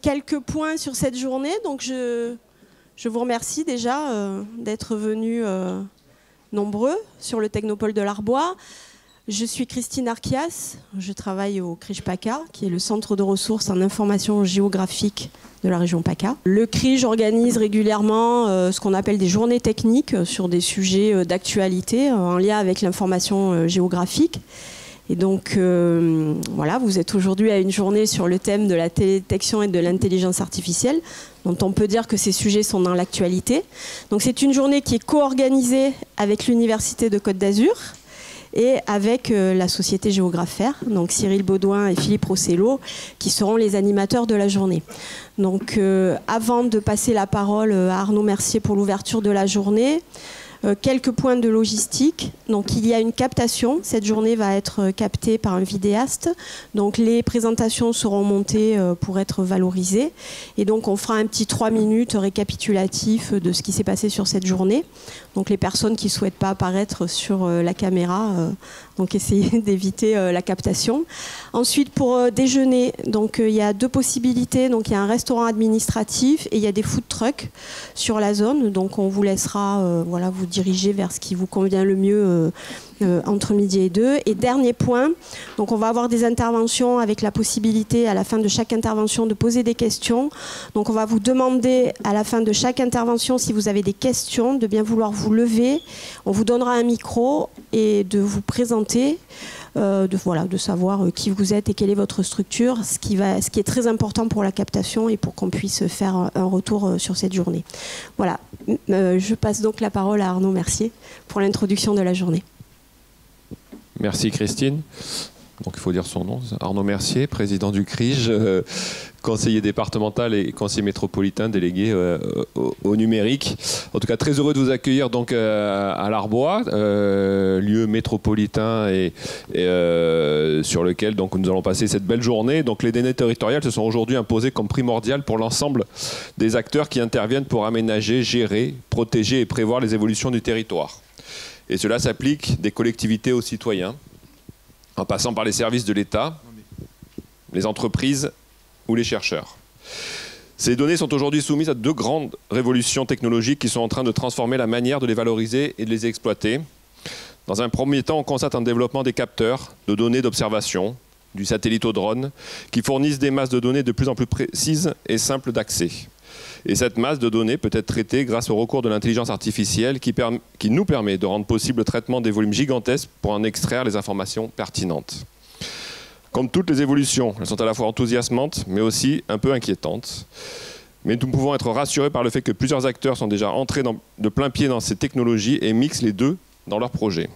quelques points sur cette journée. Donc je vous remercie déjà d'être venus nombreux sur le Technopole de l'Arbois. Je suis Christine Archias, je travaille au CRIJ PACA, qui est le centre de ressources en information géographique de la région PACA. Le CRIJ organise régulièrement ce qu'on appelle des journées techniques sur des sujets d'actualité en lien avec l'information géographique. Et donc, voilà, vous êtes aujourd'hui à une journée sur le thème de la télédétection et de l'intelligence artificielle, dont on peut dire que ces sujets sont dans l'actualité. Donc, c'est une journée qui est co-organisée avec l'Université de Côte d'Azur et avec la Société Géographaire, donc Cyril Baudouin et Philippe Rossello, qui seront les animateurs de la journée. Donc, avant de passer la parole à Arnaud Mercier pour l'ouverture de la journée, quelques points de logistique. Donc il y a une captation. Cette journée va être captée par un vidéaste. Donc les présentations seront montées pour être valorisées. Et donc on fera un petit 3 minutes récapitulatif de ce qui s'est passé sur cette journée. Donc les personnes qui ne souhaitent pas apparaître sur la caméra, donc essayez d'éviter la captation. Ensuite pour déjeuner, donc il y a deux possibilités. Donc il y a un restaurant administratif et il y a des food trucks sur la zone. Donc on vous laissera voilà, vous diriger vers ce qui vous convient le mieux entre midi et 2. Et dernier point, donc on va avoir des interventions avec la possibilité à la fin de chaque intervention de poser des questions. Donc on va vous demander à la fin de chaque intervention, si vous avez des questions, de bien vouloir vous lever. On vous donnera un micro et de vous présenter, de savoir qui vous êtes et quelle est votre structure, ce qui est très important pour la captation et pour qu'on puisse faire un retour sur cette journée. Voilà, je passe donc la parole à Arnaud Mercier pour l'introduction de la journée. Merci Christine. Donc il faut dire son nom, Arnaud Mercier, président du CRIJ, conseiller départemental et conseiller métropolitain délégué au numérique. En tout cas, très heureux de vous accueillir donc à l'Arbois, lieu métropolitain et sur lequel donc nous allons passer cette belle journée. Donc les données territoriales se sont aujourd'hui imposées comme primordiales pour l'ensemble des acteurs qui interviennent pour aménager, gérer, protéger et prévoir les évolutions du territoire. Et cela s'applique des collectivités aux citoyens, en passant par les services de l'État, les entreprises ou les chercheurs. Ces données sont aujourd'hui soumises à deux grandes révolutions technologiques qui sont en train de transformer la manière de les valoriser et de les exploiter. Dans un premier temps, on constate un développement des capteurs de données d'observation, du satellite au drone, qui fournissent des masses de données de plus en plus précises et simples d'accès. Et cette masse de données peut être traitée grâce au recours de l'intelligence artificielle qui nous permet de rendre possible le traitement des volumes gigantesques pour en extraire les informations pertinentes. Comme toutes les évolutions, elles sont à la fois enthousiasmantes mais aussi un peu inquiétantes. Mais nous pouvons être rassurés par le fait que plusieurs acteurs sont déjà entrés de plein pied dans ces technologies et mixent les deux dans leurs projets.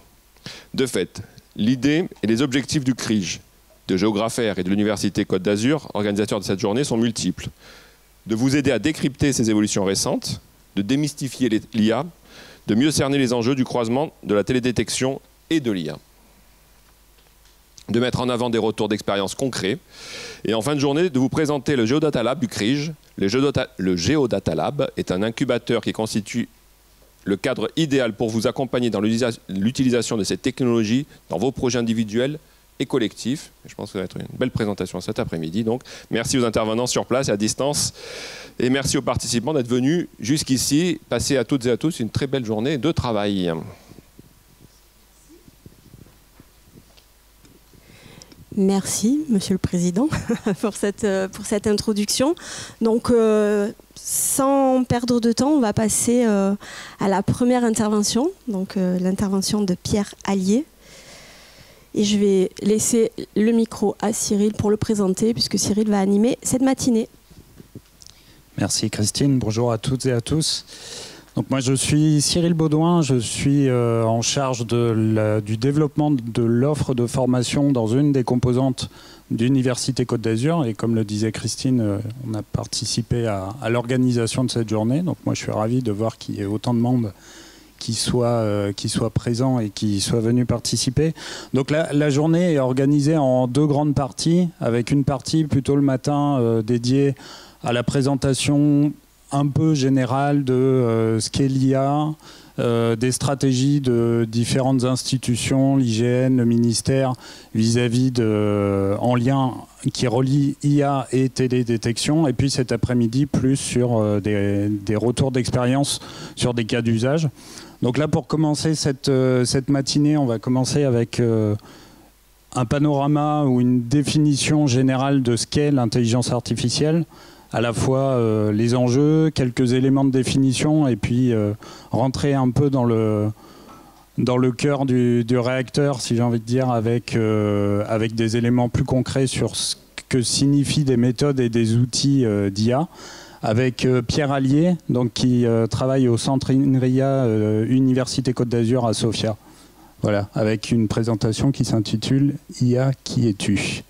De fait, l'idée et les objectifs du CRIJ, de Géographaire et de l'Université Côte d'Azur, organisateurs de cette journée, sont multiples. De vous aider à décrypter ces évolutions récentes, de démystifier l'IA, de mieux cerner les enjeux du croisement de la télédétection et de l'IA. De mettre en avant des retours d'expérience concrets. Et en fin de journée, de vous présenter le Geodata Lab du CRIJ. Le Geodata Lab est un incubateur qui constitue le cadre idéal pour vous accompagner dans l'utilisation de ces technologies dans vos projets individuels et collectif. Je pense que ça va être une belle présentation cet après-midi. Donc, merci aux intervenants sur place et à distance. Et merci aux participants d'être venus jusqu'ici. Passez à toutes et à tous une très belle journée de travail. Merci, Monsieur le Président, pour cette introduction. Donc, sans perdre de temps, on va passer à la première intervention, donc l'intervention de Pierre Allier. Et je vais laisser le micro à Cyril pour le présenter, puisque Cyril va animer cette matinée. Merci Christine, bonjour à toutes et à tous. Donc moi je suis Cyril Baudouin, je suis en charge du développement de l'offre de formation dans une des composantes d'Université Côte d'Azur. Et comme le disait Christine, on a participé à l'organisation de cette journée. Donc moi je suis ravi de voir qu'il y ait autant de membres qui soient présents et qui soient venus participer. Donc la journée est organisée en deux grandes parties, avec une partie plutôt le matin dédiée à la présentation un peu générale de ce qu'est l'IA, des stratégies de différentes institutions, l'IGN, le ministère, vis-à-vis en lien qui relie IA et télédétection. Et puis cet après-midi, plus sur des retours d'expérience sur des cas d'usage. Donc là, pour commencer cette matinée, on va commencer avec un panorama ou une définition générale de ce qu'est l'intelligence artificielle, à la fois les enjeux, quelques éléments de définition, et puis rentrer un peu dans le cœur du réacteur, si j'ai envie de dire, avec des éléments plus concrets sur ce que signifient des méthodes et des outils d'IA, avec Pierre Allier, donc, qui travaille au centre INRIA Université Côte d'Azur à Sofia. Voilà, avec une présentation qui s'intitule « IA, qui es-tu »